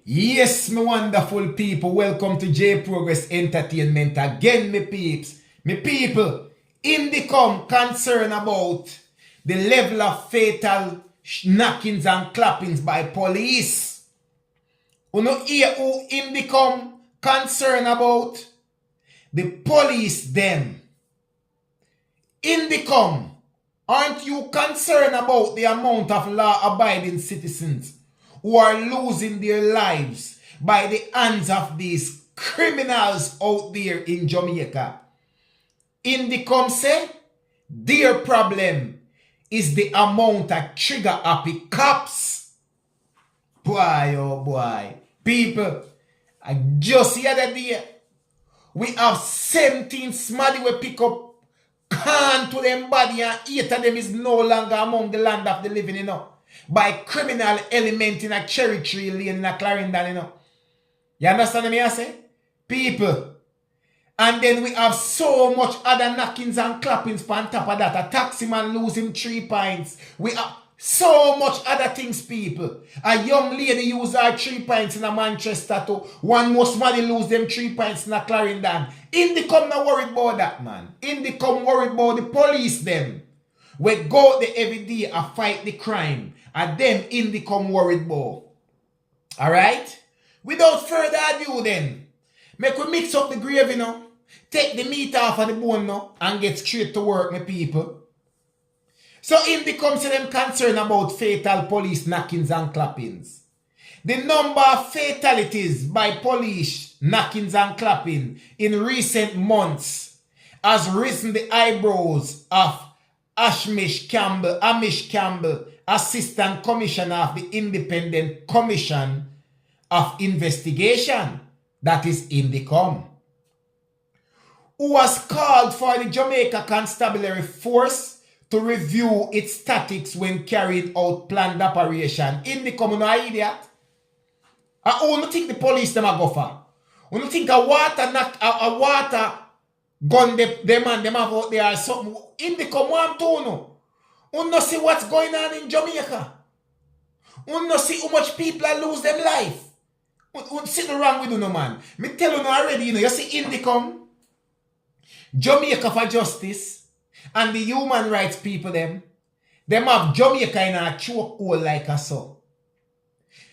Yes, my wonderful people, welcome to J Progress Entertainment again, me peeps. Me people, Indicom concern about the level of fatal knockings and clappings by police. You know hear who Indicom concern about? The police them. Indicom, aren't you concerned about the amount of law-abiding citizens who are losing their lives by the hands of these criminals out there in Jamaica? Indicom say their problem is the amount of trigger-happy cops. Boy, oh boy. People, I just the other day, we have 17 smaddy we pick up can to them body and 8 of them is no longer among the land of the living, you know, by criminal element in a cherry tree lane in a Clarendon, you know. You understand me I say? People. And then we have so much other knockings and clappings on top of that. A taxi man losing 3 pints. We have so much other things, people. A young lady use her 3 pints in a Manchester too. One most money lose them 3 pints in a Clarendon. Indicom not worried about that, man. Indicom worried about the police them. We go out there every day and fight the crime. And them Indicom worried about. Alright? Without further ado then, make we mix up the gravy, you know. Take the meat off of the bone now and get straight to work, my people. So Indicom say them concerned about fatal police knockings and clappings. The number of fatalities by police knockings and clapping in recent months has risen the eyebrows of Amish Campbell, Assistant Commissioner of the Independent Commission of Investigation, that is Indicom, who has called for the Jamaica Constabulary Force to review its tactics when carrying out planned operation. Indicom, no idiot. Who do think the police them a go for? Who do think a water gun them and them have out there or something? Indicom want to know. Who no see what's going on in Jamaica? Who no see how much people are lose them life? What's sitting wrong with you, no man? Me tell you already, you know, you see Indicom, Jamaica for Justice, and the human rights people them have Jamaica in a chokehold like a so.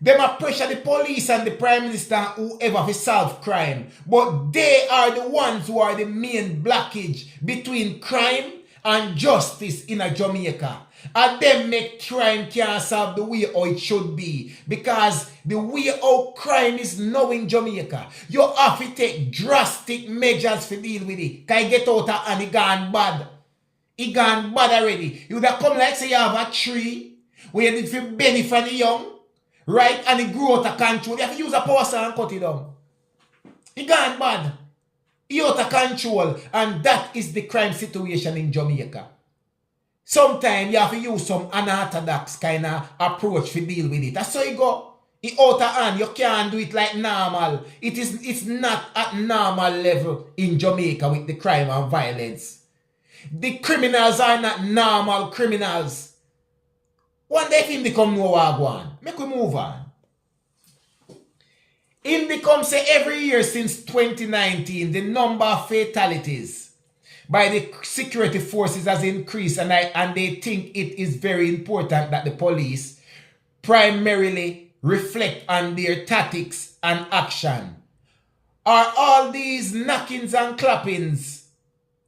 Them have pressure the police and the Prime Minister and whoever to solve crime. But they are the ones who are the main blockage between crime and justice in a Jamaica. And them make crime can't solve the way how it should be. Because the way how crime is now in Jamaica, you have to take drastic measures to deal with it. Can you get out of and it gone bad? It gone bad already. You would have come like say you have a tree where you need to benefit from the young, right? And it grew out of control. You have to use a power saw and cut it down. It gone bad. It out of control. And that is the crime situation in Jamaica. Sometimes you have to use some unorthodox kind of approach to deal with it. That's how you go. It out of hand. You can't do it like normal. It's not at normal level in Jamaica with the crime and violence. The criminals are not normal criminals. One day if Indicom know what go on, make we move on. Indicom say every year since 2019, the number of fatalities by the security forces has increased, and they think it is very important that the police primarily reflect on their tactics and action. Are all these knockings and clappings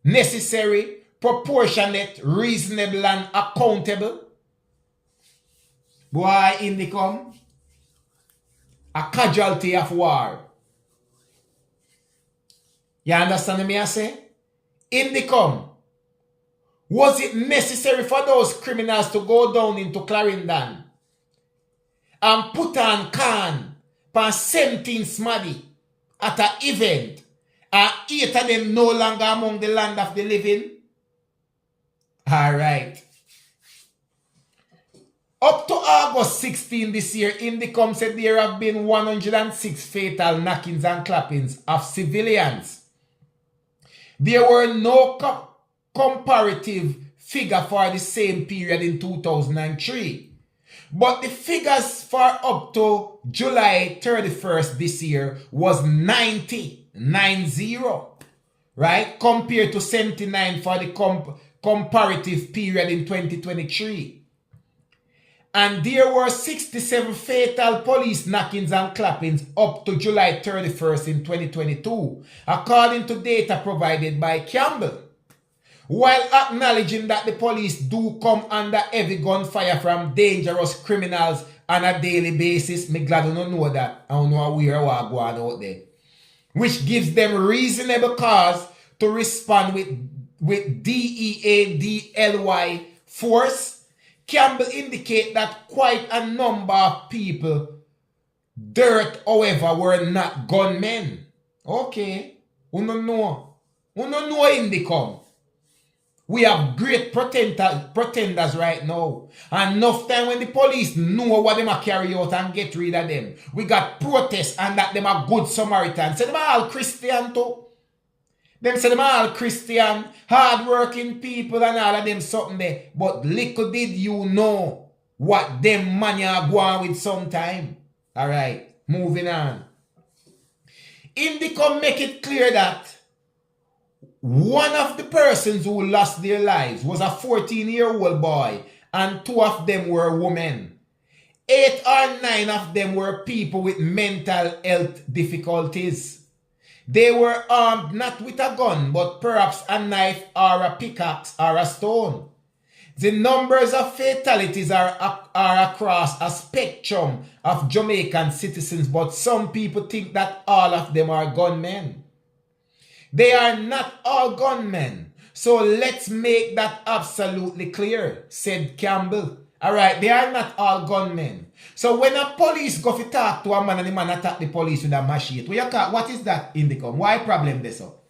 necessary, proportionate, reasonable and accountable? Boy, Indicom, a casualty of war. You understand me I say? Indicom, was it necessary for those criminals to go down into Clarendon and put on can for 17 smaddy at an event and 8 of them no longer among the land of the living? Alright. Up to August 16 this year, Indicom said there have been 106 fatal knockings and clappings of civilians. There were no comparative figure for the same period in 2003. But the figures for up to July 31st this year was 90, right? Compared to 79 for the comparative period in 2023. And there were 67 fatal police knockings and clappings up to July 31st in 2022, according to data provided by Campbell. While acknowledging that the police do come under heavy gunfire from dangerous criminals on a daily basis, me glad you don't know that. I don't know where I go on out there. Which gives them reasonable cause to respond with DEADLY force. Campbell indicate that quite a number of people, however, were not gunmen. Okay. We don't know. We don't know in the come. We have great pretenders right now. And enough time when the police know what they might carry out and get rid of them. We got protests and that them are good Samaritans. Say them are all Christian too. Them say them are all Christian, hard-working people and all of them something there. But little did you know what them man are going with sometime. Alright, moving on. Indicom make it clear that one of the persons who lost their lives was a 14-year-old boy and 2 of them were women. 8 or 9 of them were people with mental health difficulties. They were armed not with a gun but perhaps a knife or a pickaxe or a stone. The numbers of fatalities are across a spectrum of Jamaican citizens, but some people think that all of them are gunmen. They are not all gunmen. So let's make that absolutely clear, said Campbell. Alright, they are not all gunmen. So when a police go to talk to a man and the man attack the police with a machete, what is that in the come? Why problem this up?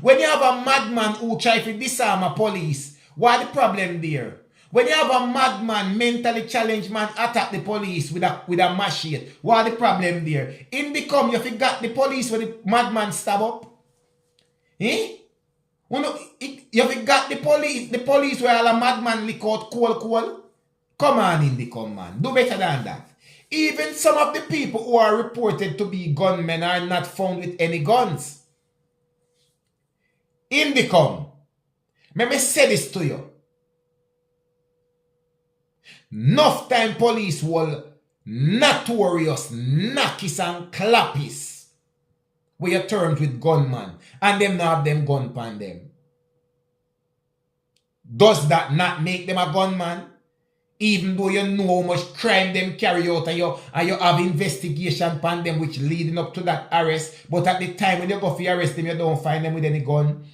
When you have a madman who try to disarm a police, what the problem there? When you have a madman, mentally challenged man attack the police with a machete, what the problem there? In the come, you forgot the police when the madman stab up? Eh? You forgot the police where all a madman lick out coal. Come on in the come, man. Do better than that. Even some of the people who are reported to be gunmen are not found with any guns. In the come. Let me say this to you. Enough time police will notorious knackies and clappies. We are termed with gunman. And them not have them gun pan them. Does that not make them a gunman? Even though you know how much crime them carry out and you have investigation pan them which leading up to that arrest. But at the time when you go for arrest them, you don't find them with any gun.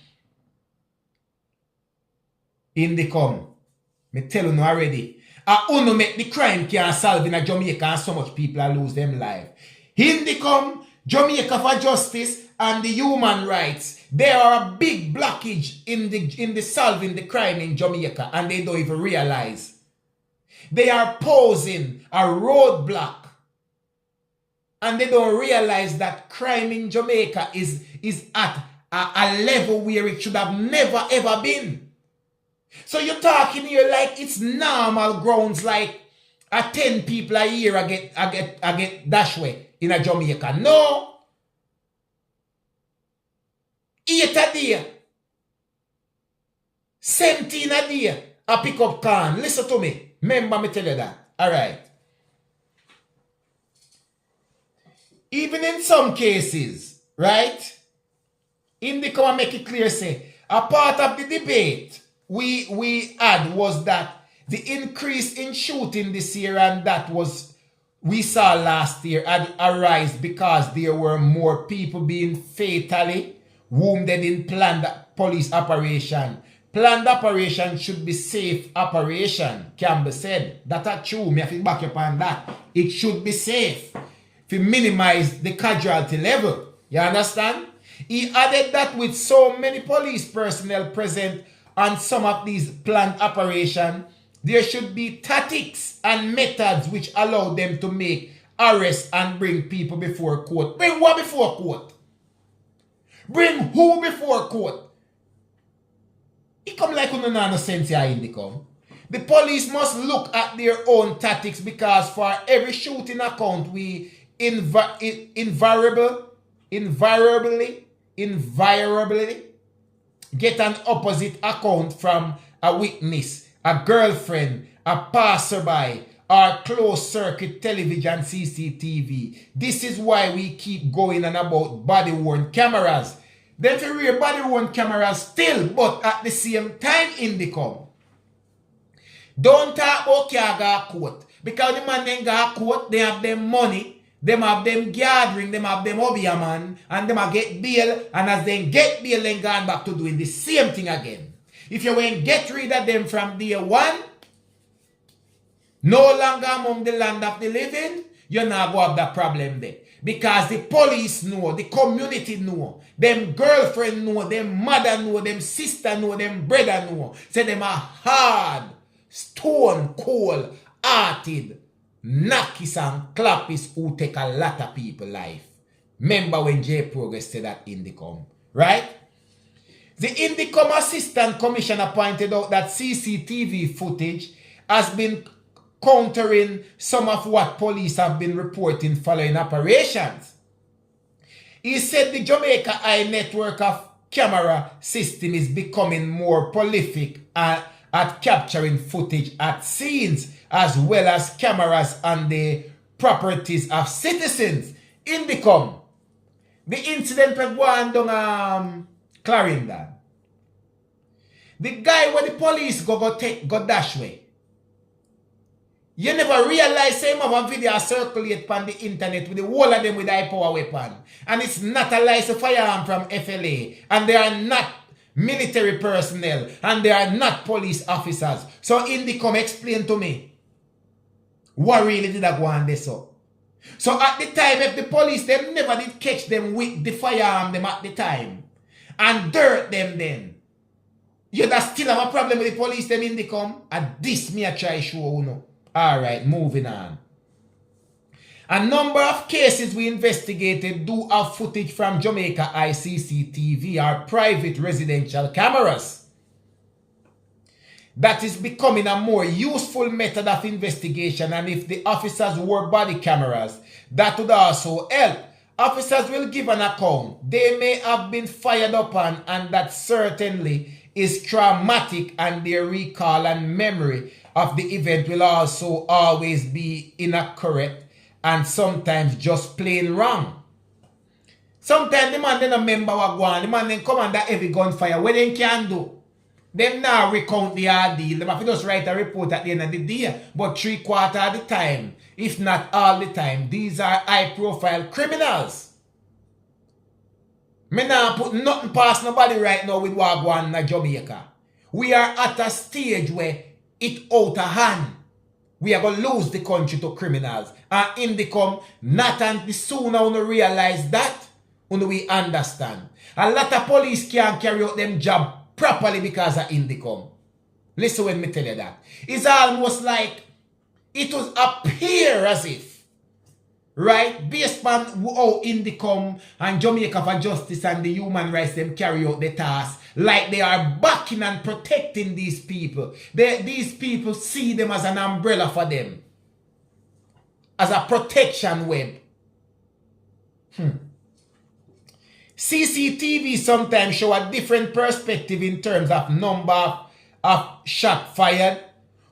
In the come. Me tell you already. I only make the crime can solve in a Jamaica and so much people lose them life. In the come, Jamaica for Justice and the human rights. There are a big blockage in the solving the crime in Jamaica and they don't even realize. They are posing a roadblock and they don't realize that crime in Jamaica is at a level where it should have never ever been. So you're talking here like it's normal grounds like 10 people a year I get dash way in a Jamaica. No. 8 a day. 17 a day. I pick up can. Listen to me. Remember me tell you that. Alright. Even in some cases, right? In the come and make it clear, say, a part of the debate we had was that the increase in shooting this year and that was we saw last year had arise because there were more people being fatally wounded in planned police operation. Planned operation should be safe operation, Campbell said. That's true. Me have to back up on that. It should be safe to minimize the casualty level. You understand? He added that with so many police personnel present on some of these planned operations, there should be tactics and methods which allow them to make arrests and bring people before court. Bring what before court? Bring who before court? It come like no sense here in the come. The police must look at their own tactics because for every shooting account we invariably get an opposite account from a witness, a girlfriend, a passerby, or closed circuit television CCTV. This is why we keep going on about body-worn cameras. Then for real body-worn cameras still, but at the same time in the come. Don't talk about car court. Because the man then got court, they have them money, them have them gathering, them have them hobby man, and them have get bail, and as they get bail, then gone back to doing the same thing again. If you want to get rid of them from day one, no longer among the land of the living, you're not going to have that problem there. Because the police know, the community know, them girlfriend know, them mother know, them sister know, them brother know. Say them are hard, stone, cold, hearted, knockis and clappis who take a lot of people life. Remember when J Progress said that Indicom, right? The Indicom Assistant Commissioner pointed out that CCTV footage has been countering some of what police have been reporting following operations. He said the Jamaica Eye network of camera system is becoming more prolific at capturing footage at scenes as well as cameras on the properties of citizens. Indicom, the incident that went on Clarendon. The guy where the police go dash way. You never realize same of a video circulate on the internet with the whole of them with high power weapon. And it's not a licensed firearm from FLA. And they are not military personnel. And they are not police officers. So Indicom explain to me. What really did I go on this up? So at the time, if the police, them never did catch them with the firearm them at the time. And dirt them then. You that still have a problem with the police them Indicom. And this me I try show you know. Alright, moving on. A number of cases we investigated do have footage from Jamaica ICCTV or private residential cameras. That is becoming a more useful method of investigation, and if the officers wore body cameras, that would also help. Officers will give an account. They may have been fired upon, and that certainly is traumatic, and their recall and memory of the event will also always be inaccurate and sometimes just plain wrong. Sometimes the man then remember what go on. The man then come under heavy gunfire. What they can do? Them now recount the ordeal. Them have to just write a report at the end of the day. But 3/4 of the time, if not all the time, these are high profile criminals. Me now put nothing past nobody right now with what go on in Jamaica. We are at a stage where it out of hand. We are going to lose the country to criminals. And Indicom, not until sooner we realize that, when we understand. A lot of police can't carry out them job properly because of Indicom. Listen when me tell you that. It's almost like it was appear as if, right, based on how Indicom and Jamaica for Justice and the human rights them carry out the task, like they are backing and protecting these people. These people see them as an umbrella for them. As a protection web. CCTV sometimes show a different perspective in terms of number of shot fired,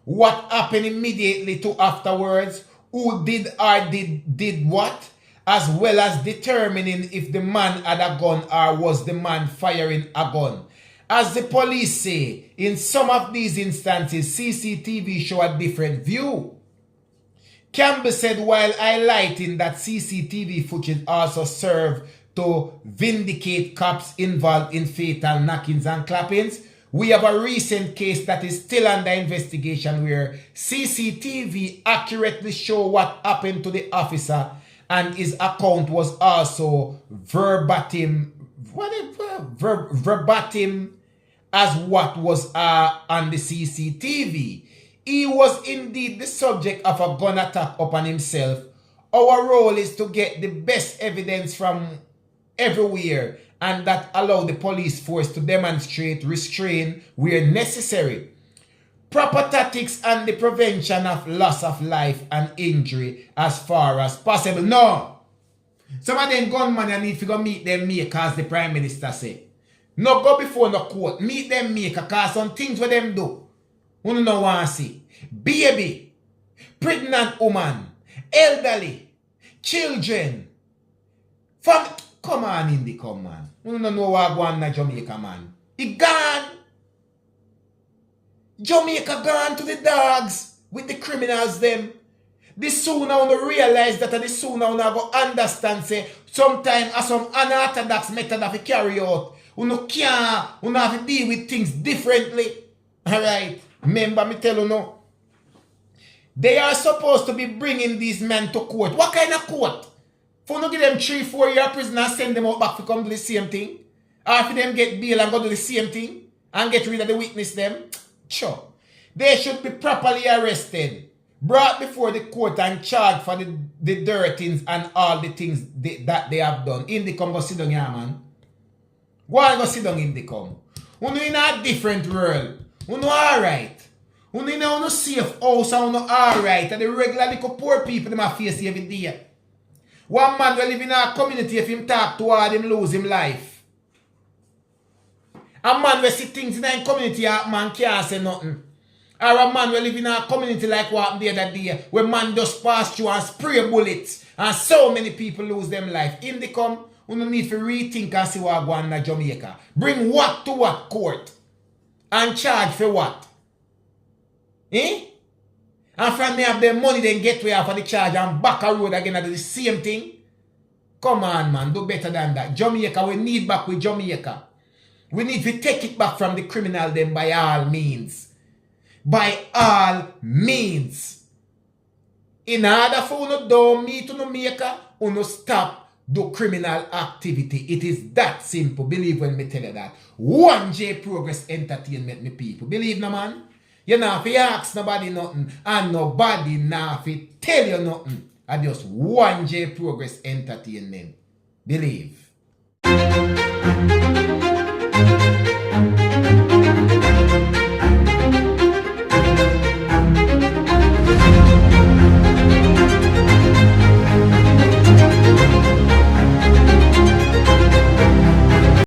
what happened immediately to afterwards, who did or did what, as well as determining if the man had a gun or was the man firing a gun. As the police say, in some of these instances, CCTV show a different view. Campbell said while highlighting that CCTV footage also serve to vindicate cops involved in fatal knockings and clappings, we have a recent case that is still under investigation where CCTV accurately show what happened to the officer and his account was also verbatim as what was on the CCTV. He was indeed the subject of a gun attack upon himself. Our role is to get the best evidence from everywhere, and that allow the police force to demonstrate restraint where necessary. proper tactics and the prevention of loss of life and injury as far as possible. No. Some of them gunmen need to go meet them maker, as the Prime Minister say. No go before no court. Meet them maker, cause some things what them do. You don't want to see. Baby, pregnant woman, elderly, children. Come on, Indy, come man. You don't know what going on Jamaica, man. He gone. Jamaica gone to the dogs with the criminals them. The sooner you realize that, the sooner you go understand, say, sometimes as some unorthodox method of carry out, you can't, you have to deal with things differently. Alright? Remember me tell you no. They are supposed to be bringing these men to court. What kind of court? For not give them 3-4 year prison and send them out back to come do the same thing? Or for them get bail and go do the same thing? And get rid of the witness them? Sure. They should be properly arrested, brought before the court and charged for the dirtings and all the things that they have done. Indicom, go sit down here, man. Go and go sit down, Indicom. You know in a different world. You know alright. You know in a safe house and you know alright. And the regular little poor people them a face every day. One man will live in a community, if him talk to all him lose him life. A man will see things in a community, a man can't say nothing. Or a man will live in a community like what happened the other day, where man just pass through and spray bullets, and so many people lose them life. In the come, you don't need to rethink and see what going on in Jamaica. Bring what to what court? And charge for what? Eh? And from they have their money, then get way for the charge and back a road again and do the same thing. Come on, man, do better than that. Jamaica, we need back with Jamaica. We need to take it back from the criminal then by all means. By all means. In order for you to do meet to Jamaica, you stop the criminal activity. It is that simple. Believe when me tell you that. 1J Progress Entertainment, me people. Believe no man? You know, if you ask nobody nothing, and nobody now if you tell you nothing, I just 1J Progress Entertainment. Believe.